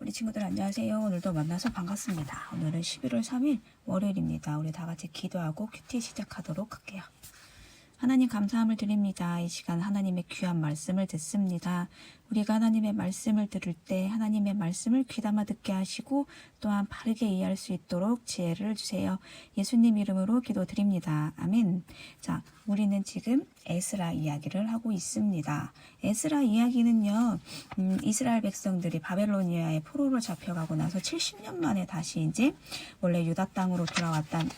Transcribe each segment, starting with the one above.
우리 친구들 안녕하세요. 오늘도 만나서 반갑습니다. 오늘은 11월 3일 월요일입니다. 우리 다 같이 기도하고 큐티 시작하도록 할게요. 하나님 감사함을 드립니다. 이 시간 하나님의 귀한 말씀을 듣습니다. 우리가 하나님의 말씀을 들을 때 하나님의 말씀을 귀담아 듣게 하시고 또한 바르게 이해할 수 있도록 지혜를 주세요. 예수님 이름으로 기도드립니다. 아멘. 자, 우리는 지금 에스라 이야기를 하고 있습니다. 에스라 이야기는요, 이스라엘 백성들이 바벨로니아의 포로로 잡혀가고 나서 70년 만에 다시 이제 원래 유다 땅으로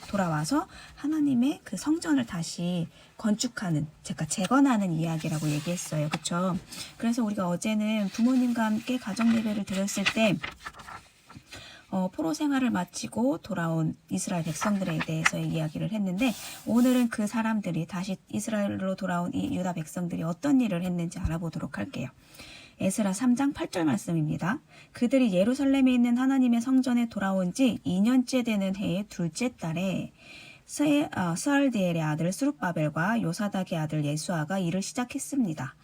돌아와서 하나님의 그 성전을 다시 건축하는, 제가 재건하는 이야기라고 얘기했어요. 그쵸? 그래서 우리가 어제는 부모님과 함께 가정 예배를 드렸을 때 포로 생활을 마치고 돌아온 이스라엘 백성들에 대해서 이야기를 했는데, 오늘은 그 사람들이 다시 이스라엘로 돌아온 이 유다 백성들이 어떤 일을 했는지 알아보도록 할게요. 에스라 3장 8절 말씀입니다. 그들이 예루살렘에 있는 하나님의 성전에 돌아온 지 2년째 되는 해의 둘째 달에 스알디엘의 아들 스룹바벨과 요사닥의 아들 예수아가 일을 시작했습니다.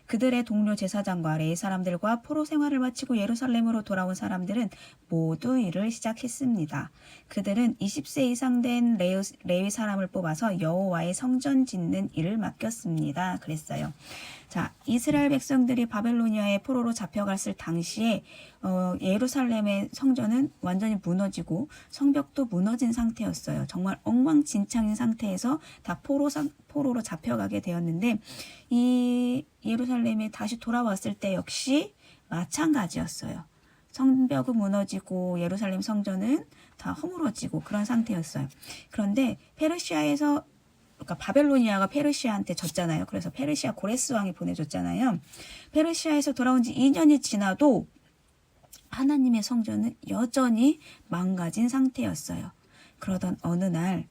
그들의 동료 제사장과 레위 사람들과 포로 생활을 마치고 예루살렘으로 돌아온 사람들은 모두 일을 시작했습니다. 그들은 20세 이상 된 레위 사람을 뽑아서 여호와의 성전 짓는 일을 맡겼습니다. 그랬어요. 자, 이스라엘 백성들이 바벨로니아의 포로로 잡혀갔을 당시에 예루살렘의 성전은 완전히 무너지고 성벽도 무너진 상태였어요. 정말 엉망진창인 상태에서 다 포로로 잡혀가게 되었는데, 이 예루살렘에 다시 돌아왔을 때 역시 마찬가지였어요. 성벽은 무너지고 예루살렘 성전은 다 허물어지고 그런 상태였어요. 그런데 그러니까 바벨로니아가 페르시아한테 졌잖아요. 그래서 페르시아 고레스 왕이 보내줬잖아요. 페르시아에서 돌아온 지 2년이 지나도 하나님의 성전은 여전히 망가진 상태였어요. 그러던 어느 날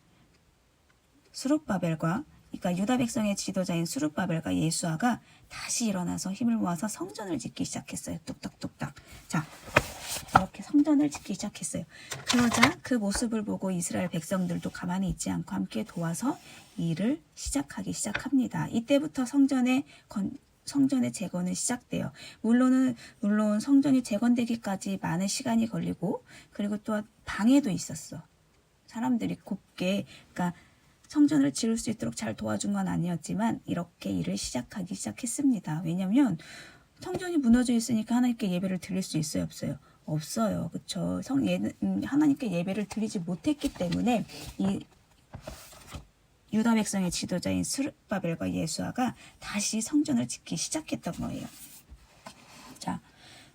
스룹바벨과, 그러니까 유다 백성의 지도자인 스룹바벨과 예수아가 다시 일어나서 힘을 모아서 성전을 짓기 시작했어요. 뚝딱뚝딱. 자, 이렇게 성전을 짓기 시작했어요. 그러자 그 모습을 보고 이스라엘 백성들도 가만히 있지 않고 함께 도와서 일을 시작하기 시작합니다. 이때부터 성전의 재건은 시작돼요. 물론 성전이 재건되기까지 많은 시간이 걸리고, 그리고 또 방해도 있었어. 사람들이 그러니까 성전을 지을 수 있도록 잘 도와준 건 아니었지만 이렇게 일을 시작하기 시작했습니다. 왜냐하면 성전이 무너져 있으니까 하나님께 예배를 드릴 수 있어요, 없어요? 없어요. 그쵸? 하나님께 예배를 드리지 못했기 때문에 이 유다 백성의 지도자인 스룹바벨과 예수아가 다시 성전을 짓기 시작했던 거예요. 자,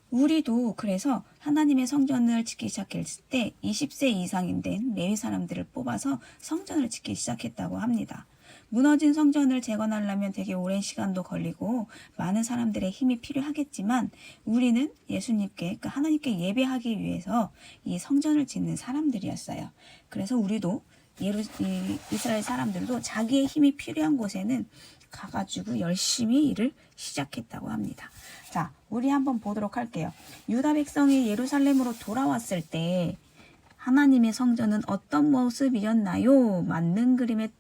우리도 그래서 하나님의 성전을 짓기 시작했을 때 20세 이상인 된 레위 사람들을 뽑아서 성전을 짓기 시작했다고 합니다. 무너진 성전을 재건하려면 되게 오랜 시간도 걸리고 많은 사람들의 힘이 필요하겠지만, 우리는 예수님께, 그러니까 하나님께 예배하기 위해서 이 성전을 짓는 사람들이었어요. 그래서 우리도 이스라엘 사람들도 자기의 힘이 필요한 곳에는 가가지고 열심히 일을 시작했다고 합니다. 자, 우리 한번 보도록 할게요. 유다 백성이 예루살렘으로 돌아왔을 때 하나님의 성전은 어떤 모습이었나요? 맞는 그림의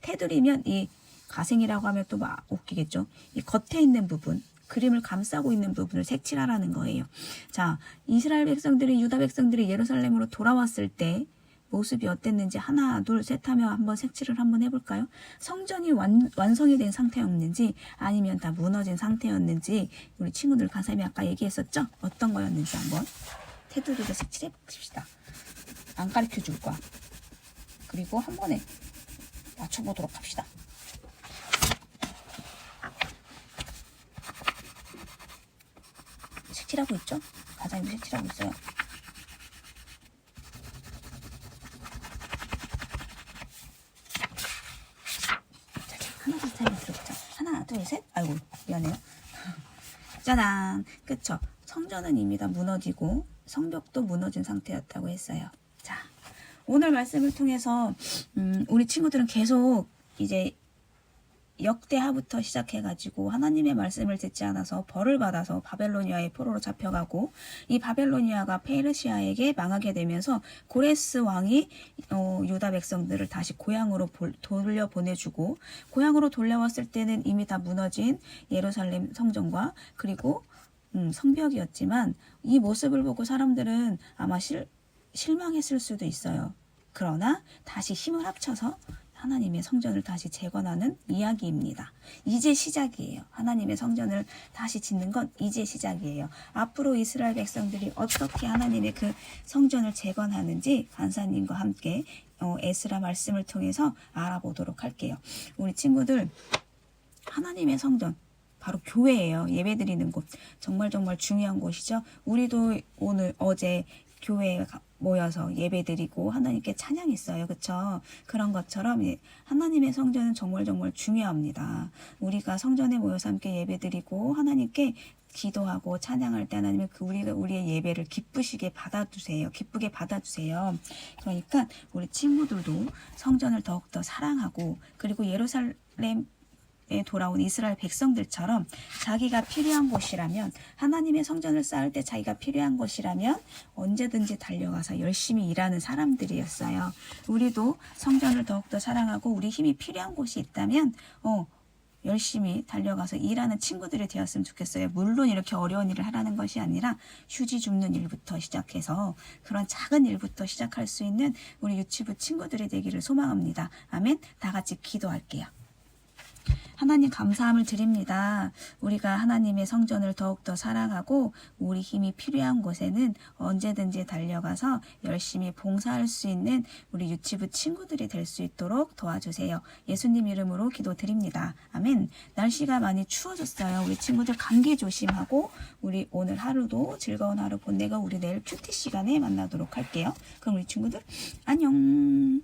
테두리면 이 가생이라고 하면 또 막 웃기겠죠. 이 겉에 있는 부분, 그림을 감싸고 있는 부분을 색칠하라는 거예요. 자, 유다 백성들이 예루살렘으로 돌아왔을 때 모습이 어땠는지 하나, 둘, 셋 하며 한번 색칠을 한번 해볼까요? 성전이 완성이 된 상태였는지 아니면 다 무너진 상태였는지, 우리 친구들 가사미 아까 얘기했었죠? 어떤 거였는지 한번 테두리로 색칠해 봅시다. 안 가르쳐 줄 거야. 그리고 한 번에 맞춰보도록 합시다. 색칠하고 있죠? 가사미 색칠하고 있어요. 하나 둘 셋 들어보자. 하나 둘 셋. 아이고 미안해요. 짜잔. 그쵸? 성전은 이미 다 무너지고 성벽도 무너진 상태였다고 했어요. 자, 오늘 말씀을 통해서 우리 친구들은 계속 이제 역대하부터 시작해가지고 하나님의 말씀을 듣지 않아서 벌을 받아서 바벨로니아의 포로로 잡혀가고, 이 바벨로니아가 페르시아에게 망하게 되면서 고레스 왕이 유다 백성들을 다시 고향으로 돌려보내주고, 고향으로 돌려왔을 때는 이미 다 무너진 예루살렘 성전과 그리고 성벽이었지만 이 모습을 보고 사람들은 아마 실망했을 수도 있어요. 그러나 다시 힘을 합쳐서 하나님의 성전을 다시 재건하는 이야기입니다. 이제 시작이에요. 하나님의 성전을 다시 짓는 건 이제 시작이에요. 앞으로 이스라엘 백성들이 어떻게 하나님의 그 성전을 재건하는지 간사님과 함께 에스라 말씀을 통해서 알아보도록 할게요. 우리 친구들, 하나님의 성전 바로 교회예요. 예배드리는 곳. 정말 중요한 곳이죠. 우리도 어제 교회에 모여서 예배드리고 하나님께 찬양했어요. 그쵸? 그런 것처럼 하나님의 성전은 정말 중요합니다. 우리가 성전에 모여서 함께 예배드리고 하나님께 기도하고 찬양할 때 하나님은 우리의 예배를 기쁘게 받아주세요. 그러니까 우리 친구들도 성전을 더욱더 사랑하고, 그리고 예루살렘 돌아온 이스라엘 백성들처럼 자기가 필요한 곳이라면, 하나님의 성전을 쌓을 때 자기가 필요한 곳이라면 언제든지 달려가서 열심히 일하는 사람들이었어요. 우리도 성전을 더욱더 사랑하고 우리 힘이 필요한 곳이 있다면 열심히 달려가서 일하는 친구들이 되었으면 좋겠어요. 물론 이렇게 어려운 일을 하라는 것이 아니라 휴지 줍는 일부터 시작해서 그런 작은 일부터 시작할 수 있는 우리 유치부 친구들이 되기를 소망합니다. 아멘. 다 같이 기도할게요. 하나님 감사함을 드립니다. 우리가 하나님의 성전을 더욱더 사랑하고 우리 힘이 필요한 곳에는 언제든지 달려가서 열심히 봉사할 수 있는 우리 유치부 친구들이 될 수 있도록 도와주세요. 예수님 이름으로 기도드립니다. 아멘. 날씨가 많이 추워졌어요. 우리 친구들 감기 조심하고 우리 오늘 하루도 즐거운 하루 보내고 우리 내일 큐티 시간에 만나도록 할게요. 그럼 우리 친구들 안녕.